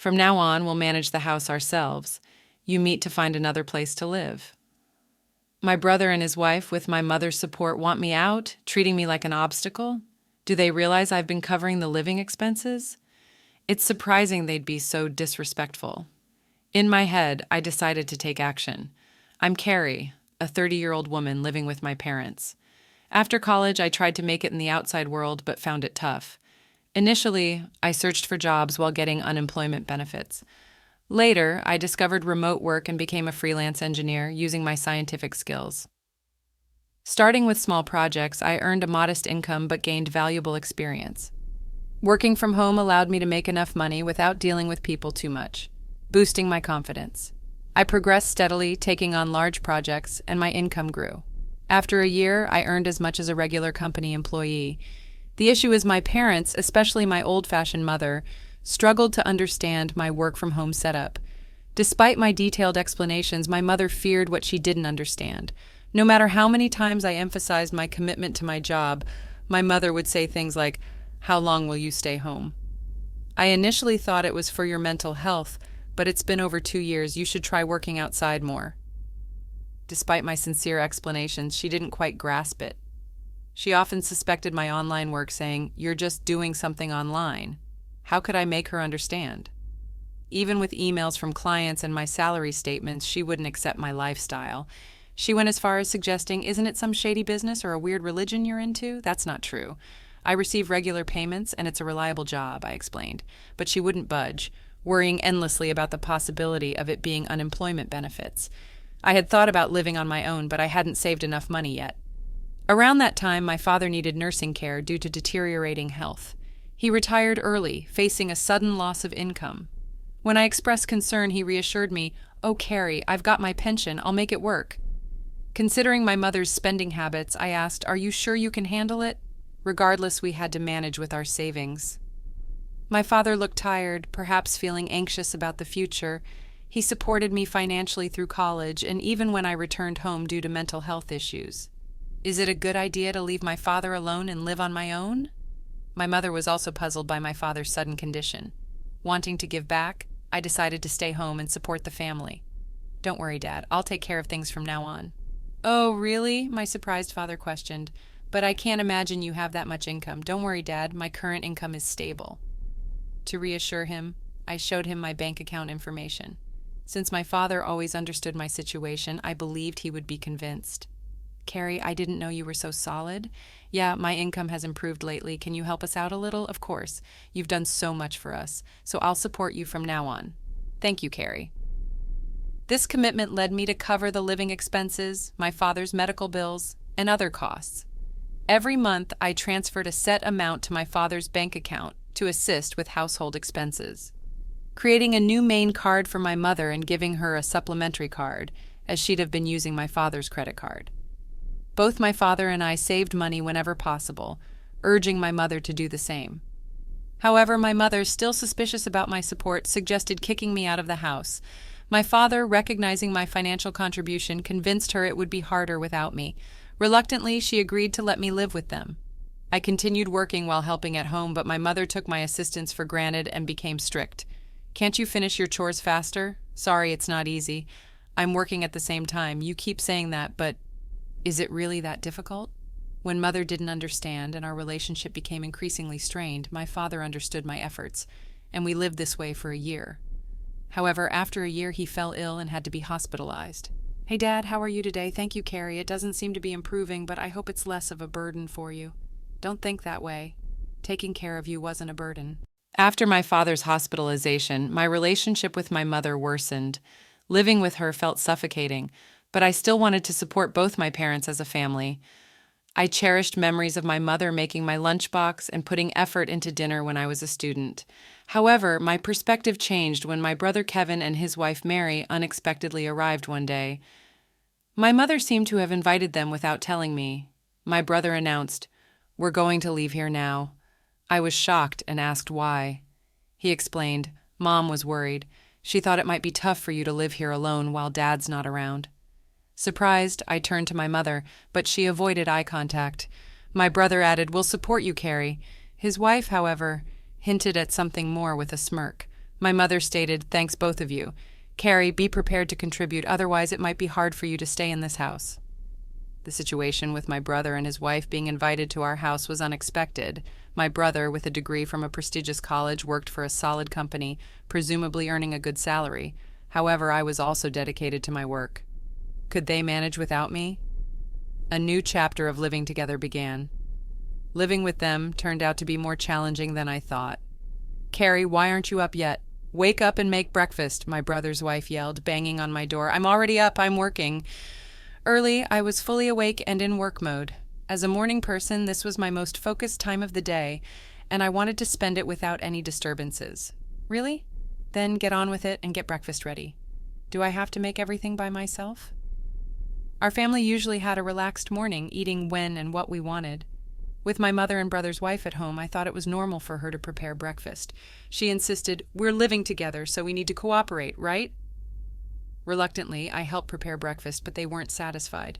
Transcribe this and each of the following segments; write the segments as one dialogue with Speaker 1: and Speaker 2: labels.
Speaker 1: From now on, we'll manage the house ourselves. You meet to find another place to live. My brother and his wife, with my mother's support, want me out, treating me like an obstacle. Do they realize I've been covering the living expenses? It's surprising they'd be so disrespectful. In my head, I decided to take action. I'm Carrie, a 30-year-old woman living with my parents. After college, I tried to make it in the outside world, but found it tough. Initially, I searched for jobs while getting unemployment benefits. Later, I discovered remote work and became a freelance engineer using my scientific skills. Starting with small projects, I earned a modest income but gained valuable experience. Working from home allowed me to make enough money without dealing with people too much, boosting my confidence. I progressed steadily, taking on large projects, and my income grew. After a year, I earned as much as a regular company employee. The issue is my parents, especially my old-fashioned mother, struggled to understand my work-from-home setup. Despite my detailed explanations, my mother feared what she didn't understand. No matter how many times I emphasized my commitment to my job, my mother would say things like, "How long will you stay home?" I initially thought it was for your mental health, but it's been over 2 years. You should try working outside more. Despite my sincere explanations, she didn't quite grasp it. She often suspected my online work, saying, "You're just doing something online." How could I make her understand? Even with emails from clients and my salary statements, she wouldn't accept my lifestyle. She went as far as suggesting, "Isn't it some shady business or a weird religion you're into?" That's not true. I receive regular payments and it's a reliable job, I explained. But she wouldn't budge, worrying endlessly about the possibility of it being unemployment benefits. I had thought about living on my own, but I hadn't saved enough money yet. Around that time, my father needed nursing care due to deteriorating health. He retired early, facing a sudden loss of income. When I expressed concern, he reassured me, "Oh, Carrie, I've got my pension. I'll make it work." Considering my mother's spending habits, I asked, "Are you sure you can handle it?" Regardless, we had to manage with our savings. My father looked tired, perhaps feeling anxious about the future. He supported me financially through college and even when I returned home due to mental health issues. Is it a good idea to leave my father alone and live on my own? My mother was also puzzled by my father's sudden condition. Wanting to give back, I decided to stay home and support the family. "Don't worry, Dad. I'll take care of things from now on." "Oh, really?" my surprised father questioned. "But I can't imagine you have that much income." "Don't worry, Dad. My current income is stable." To reassure him, I showed him my bank account information. Since my father always understood my situation, I believed he would be convinced. "Carrie, I didn't know you were so solid." "Yeah, my income has improved lately. Can you help us out a little?" "Of course. You've done so much for us, so I'll support you from now on." "Thank you, Carrie." This commitment led me to cover the living expenses, my father's medical bills, and other costs. Every month, I transferred a set amount to my father's bank account to assist with household expenses, creating a new main card for my mother and giving her a supplementary card, as she'd have been using my father's credit card. Both my father and I saved money whenever possible, urging my mother to do the same. However, my mother, still suspicious about my support, suggested kicking me out of the house. My father, recognizing my financial contribution, convinced her it would be harder without me. Reluctantly, she agreed to let me live with them. I continued working while helping at home, but my mother took my assistance for granted and became strict. "Can't you finish your chores faster?" "Sorry, it's not easy. I'm working at the same time. You keep saying that, but is it really that difficult?" When Mother didn't understand and our relationship became increasingly strained, my father understood my efforts, and we lived this way for a year. However, after a year, he fell ill and had to be hospitalized. "Hey, Dad, how are you today?" "Thank you, Carrie. It doesn't seem to be improving, but I hope it's less of a burden for you." "Don't think that way. Taking care of you wasn't a burden." After my father's hospitalization, my relationship with my mother worsened. Living with her felt suffocating, but I still wanted to support both my parents as a family. I cherished memories of my mother making my lunchbox and putting effort into dinner when I was a student. However, my perspective changed when my brother Kevin and his wife Mary unexpectedly arrived one day. My mother seemed to have invited them without telling me. My brother announced, "We're going to leave here now." I was shocked and asked why. He explained, "Mom was worried. She thought it might be tough for you to live here alone while Dad's not around." Surprised, I turned to my mother, but she avoided eye contact. My brother added, "We'll support you, Carrie." His wife, however, hinted at something more with a smirk. My mother stated, "Thanks, both of you. Carrie, be prepared to contribute, otherwise it might be hard for you to stay in this house." The situation with my brother and his wife being invited to our house was unexpected. My brother, with a degree from a prestigious college, worked for a solid company, presumably earning a good salary. However, I was also dedicated to my work. Could they manage without me? A new chapter of living together began. Living with them turned out to be more challenging than I thought. "Carrie, why aren't you up yet? Wake up and make breakfast," my brother's wife yelled, banging on my door. "I'm already up, I'm working." Early, I was fully awake and in work mode. As a morning person, this was my most focused time of the day, and I wanted to spend it without any disturbances. Really? Then get on with it and get breakfast ready. Do I have to make everything by myself? Our family usually had a relaxed morning, eating when and what we wanted. With my mother and brother's wife at home, I thought it was normal for her to prepare breakfast. She insisted, "We're living together, so we need to cooperate, right?" Reluctantly, I helped prepare breakfast, but they weren't satisfied.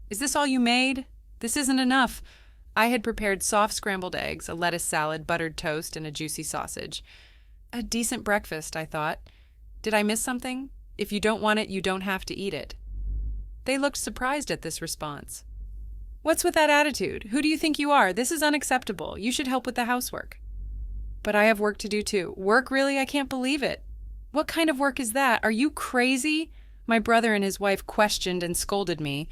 Speaker 1: "Is this all you made? This isn't enough." I had prepared soft scrambled eggs, a lettuce salad, buttered toast, and a juicy sausage. A decent breakfast, I thought. Did I miss something? If you don't want it, you don't have to eat it. They looked surprised at this response. "What's with that attitude? Who do you think you are? This is unacceptable. You should help with the housework." "But I have work to do too." "Work, really? I can't believe it." "What kind of work is that? Are you crazy?" My brother and his wife questioned and scolded me.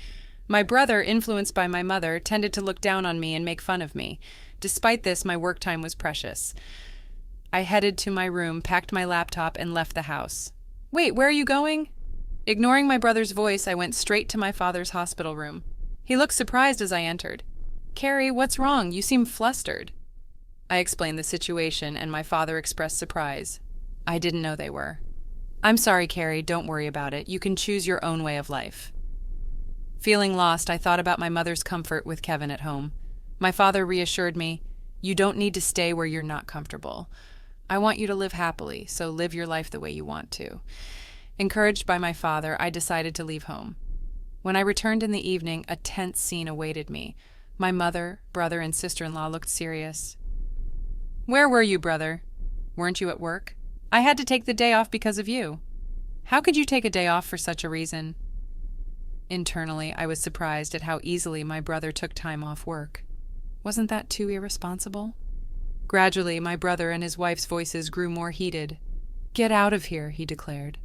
Speaker 1: My brother, influenced by my mother, tended to look down on me and make fun of me. Despite this, my work time was precious. I headed to my room, packed my laptop, and left the house. "Wait, where are you going?" Ignoring my brother's voice, I went straight to my father's hospital room. He looked surprised as I entered. "Carrie, what's wrong? You seem flustered." I explained the situation, and my father expressed surprise. I didn't know they were. "I'm sorry, Carrie, don't worry about it. You can choose your own way of life." Feeling lost, I thought about my mother's comfort with Kevin at home. My father reassured me, "You don't need to stay where you're not comfortable. I want you to live happily, so live your life the way you want to." Encouraged by my father, I decided to leave home. When I returned in the evening, a tense scene awaited me. My mother, brother, and sister-in-law looked serious. "Where were you, brother? Weren't you at work? I had to take the day off because of you." "How could you take a day off for such a reason?" Internally, I was surprised at how easily my brother took time off work. Wasn't that too irresponsible? Gradually, my brother and his wife's voices grew more heated. "Get out of here," he declared.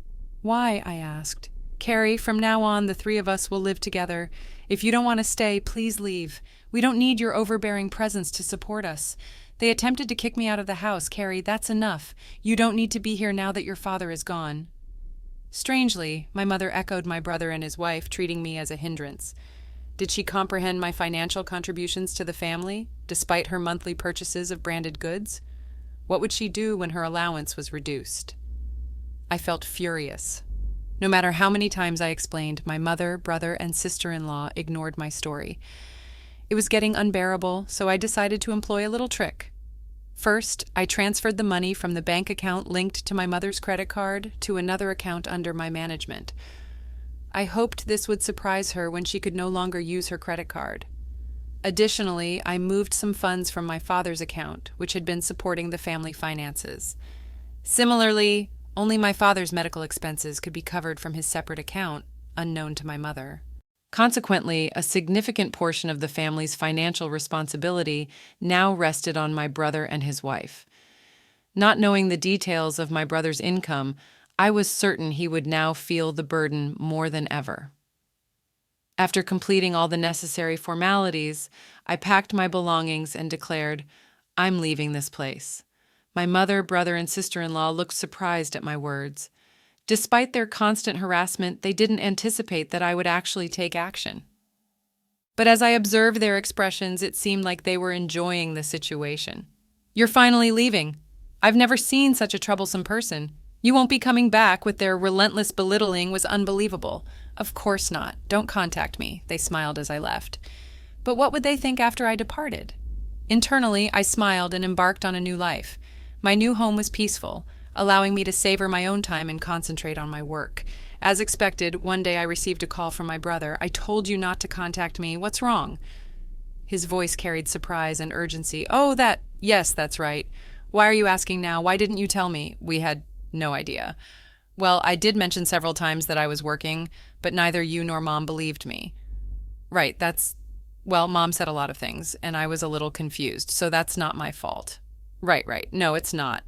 Speaker 1: "Why?" I asked. "Carrie, from now on, the three of us will live together. If you don't want to stay, please leave. We don't need your overbearing presence to support us. They attempted to kick me out of the house. Carrie, that's enough. You don't need to be here now that your father is gone." Strangely, my mother echoed my brother and his wife, treating me as a hindrance. Did she comprehend my financial contributions to the family, despite her monthly purchases of branded goods? What would she do when her allowance was reduced? I felt furious. No matter how many times I explained, my mother, brother, and sister-in-law ignored my story. It was getting unbearable, so I decided to employ a little trick. First, I transferred the money from the bank account linked to my mother's credit card to another account under my management. I hoped this would surprise her when she could no longer use her credit card. Additionally, I moved some funds from my father's account, which had been supporting the family finances. Similarly, only my father's medical expenses could be covered from his separate account, unknown to my mother. Consequently, a significant portion of the family's financial responsibility now rested on my brother and his wife. Not knowing the details of my brother's income, I was certain he would now feel the burden more than ever. After completing all the necessary formalities, I packed my belongings and declared, "I'm leaving this place." My mother, brother, and sister-in-law looked surprised at my words. Despite their constant harassment, they didn't anticipate that I would actually take action. But as I observed their expressions, it seemed like they were enjoying the situation. "You're finally leaving. I've never seen such a troublesome person. You won't be coming back." With their relentless belittling was unbelievable. "Of course not. Don't contact me," they smiled as I left. But what would they think after I departed? Internally, I smiled and embarked on a new life. My new home was peaceful, allowing me to savor my own time and concentrate on my work. As expected, one day I received a call from my brother. "I told you not to contact me. What's wrong?" His voice carried surprise and urgency. Yes, that's right. Why are you asking now? Why didn't you tell me? We had No idea. Well, I did mention several times that I was working, but neither you nor Mom believed me. Right, well, Mom said a lot of things, and I was a little confused, so that's not my fault. Right. No, it's not.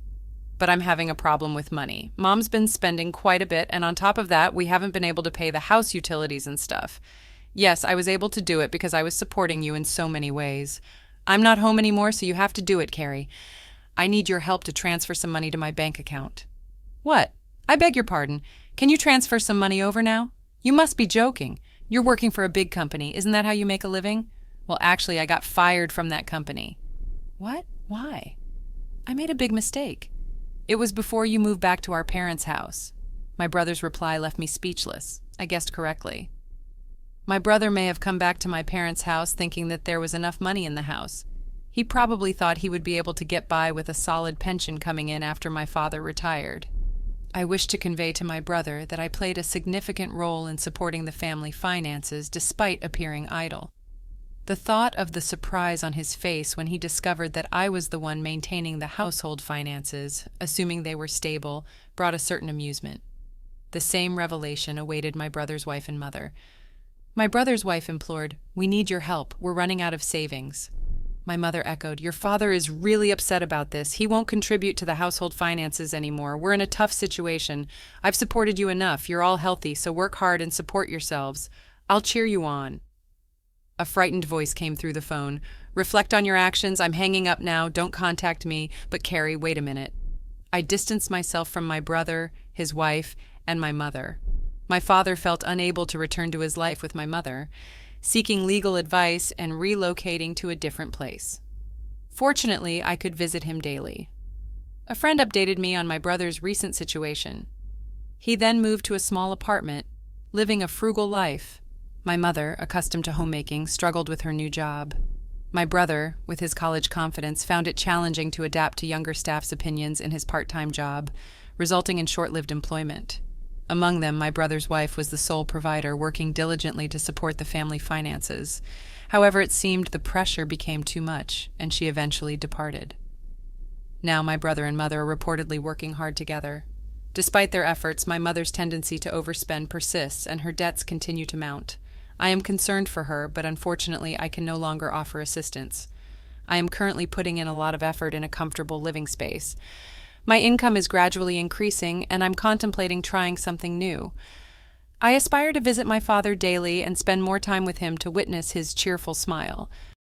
Speaker 1: But I'm having a problem with money. Mom's been spending quite a bit, and on top of that, we haven't been able to pay the house utilities and stuff. Yes, I was able to do it because I was supporting you in so many ways. I'm not home anymore, so you have to do it, Carrie. I need your help to transfer some money to my bank account. What? I beg your pardon. Can you transfer some money over now? You must be joking. You're working for a big company. Isn't that how you make a living? Well, actually, I got fired from that company. What? Why? I made a big mistake. It was before you moved back to our parents' house. My brother's reply left me speechless. I guessed correctly. My brother may have come back to my parents' house thinking that there was enough money in the house. He probably thought he would be able to get by with a solid pension coming in after my father retired. I wish to convey to my brother that I played a significant role in supporting the family finances despite appearing idle. The thought of the surprise on his face when he discovered that I was the one maintaining the household finances, assuming they were stable, brought a certain amusement. The same revelation awaited my brother's wife and mother. My brother's wife implored, "We need your help. We're running out of savings." My mother echoed, "Your father is really upset about this. He won't contribute to the household finances anymore. We're in a tough situation. I've supported you enough. You're all healthy, so work hard and support yourselves. I'll cheer you on." A frightened voice came through the phone. "Reflect on your actions. I'm hanging up now. Don't contact me. But Carrie, wait a minute." I distanced myself from my brother, his wife, and my mother. My father felt unable to return to his life with my mother, seeking legal advice and relocating to a different place. Fortunately, I could visit him daily. A friend updated me on my brother's recent situation. He then moved to a small apartment, living a frugal life. My mother, accustomed to homemaking, struggled with her new job. My brother, with his college confidence, found it challenging to adapt to younger staff's opinions in his part-time job, resulting in short-lived employment. Among them, my brother's wife was the sole provider, working diligently to support the family finances. However, it seemed the pressure became too much, and she eventually departed. Now my brother and mother are reportedly working hard together. Despite their efforts, my mother's tendency to overspend persists, and her debts continue to mount. I am concerned for her, but unfortunately I can no longer offer assistance. I am currently putting in a lot of effort in a comfortable living space. My income is gradually increasing, and I'm contemplating trying something new. I aspire to visit my father daily and spend more time with him to witness his cheerful smile.